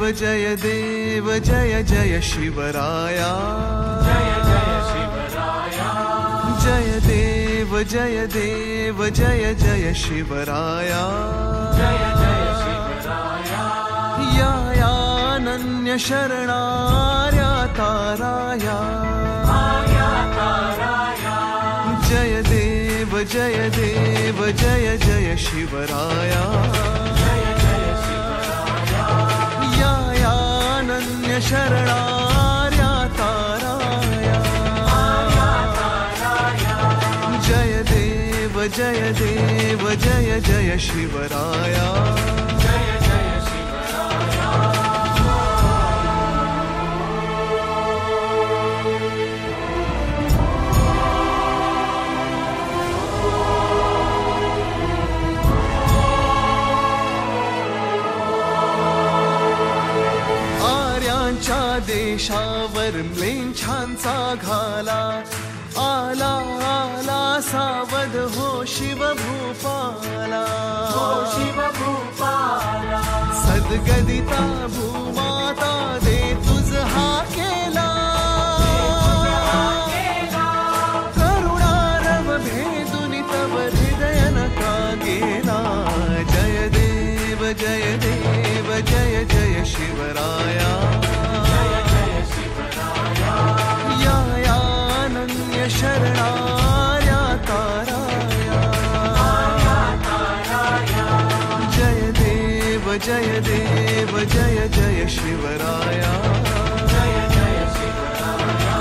जय देव जय जय शिवराया, जय जय शिवराया, जय देव जय देव जय जय शिवराया, जय जय शिवराया, यायानन्य शरणार्या ताराया, आर्या ताराया, जय देव जय देव जय जय शिवराया, जय जय शिवराया, यायानन्य शरणार्या ताराया, आर्या ताराया, जय देव जय देव जय जय शिवराया, जय जय शिवराया। आर्यांच्या देशावर म्लेच्छांचा घाला, आला आला सावध हो शिवभूपाला, हो शिवभूपाला, सद्गदिता भूमाता दे तुझ हा केला, करुणारव भेदुनि तव हृदय नका गेला, जय देव जय देव जय जय शिवराया, जय जय शिवराया, यायानन्य शरणार्या ताराया, आर्या ताराया, जय देव जय देव जय जय शिवराया, जय जय शिवराया।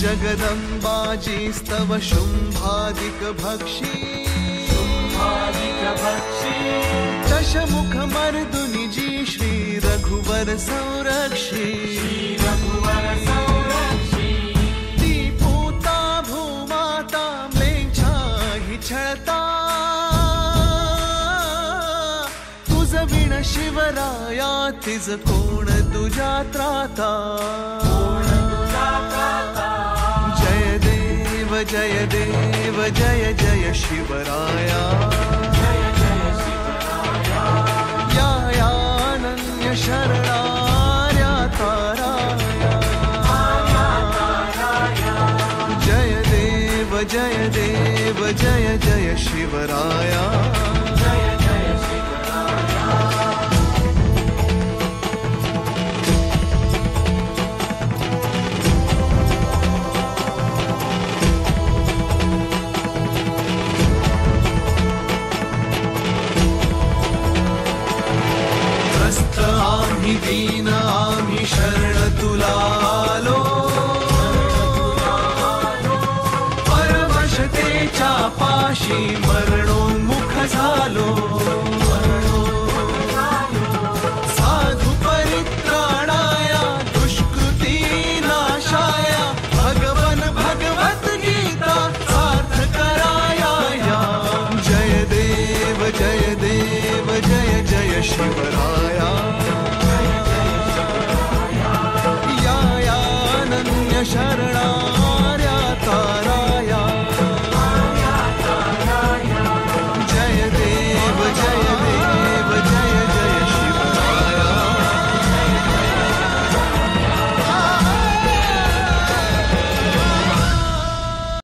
जगदम्बाजी स्तव शुम्भादिक भक्षी, शुम्भादिक भक्षी, दशमुख मर्दुनि जी श्री रघुवर संरक्षी, श्री रघुवर संरक्षी, दीपूता भूमाता म्लेच्छा हि छळता, तुझ विण शिवराया तिज कोण तुझ्या त्राता, जय देव जय देव जय जय शिवराया, जय जय शिवराया, यायानन्य शरणार्या ताराया, आर्या ताराया, जय देव जय देव जय जय शिवराया, जय जय शिवराया। आम्ही दीन आम्ही शरण तुला आलो, परवशतेच्या पाशी मरण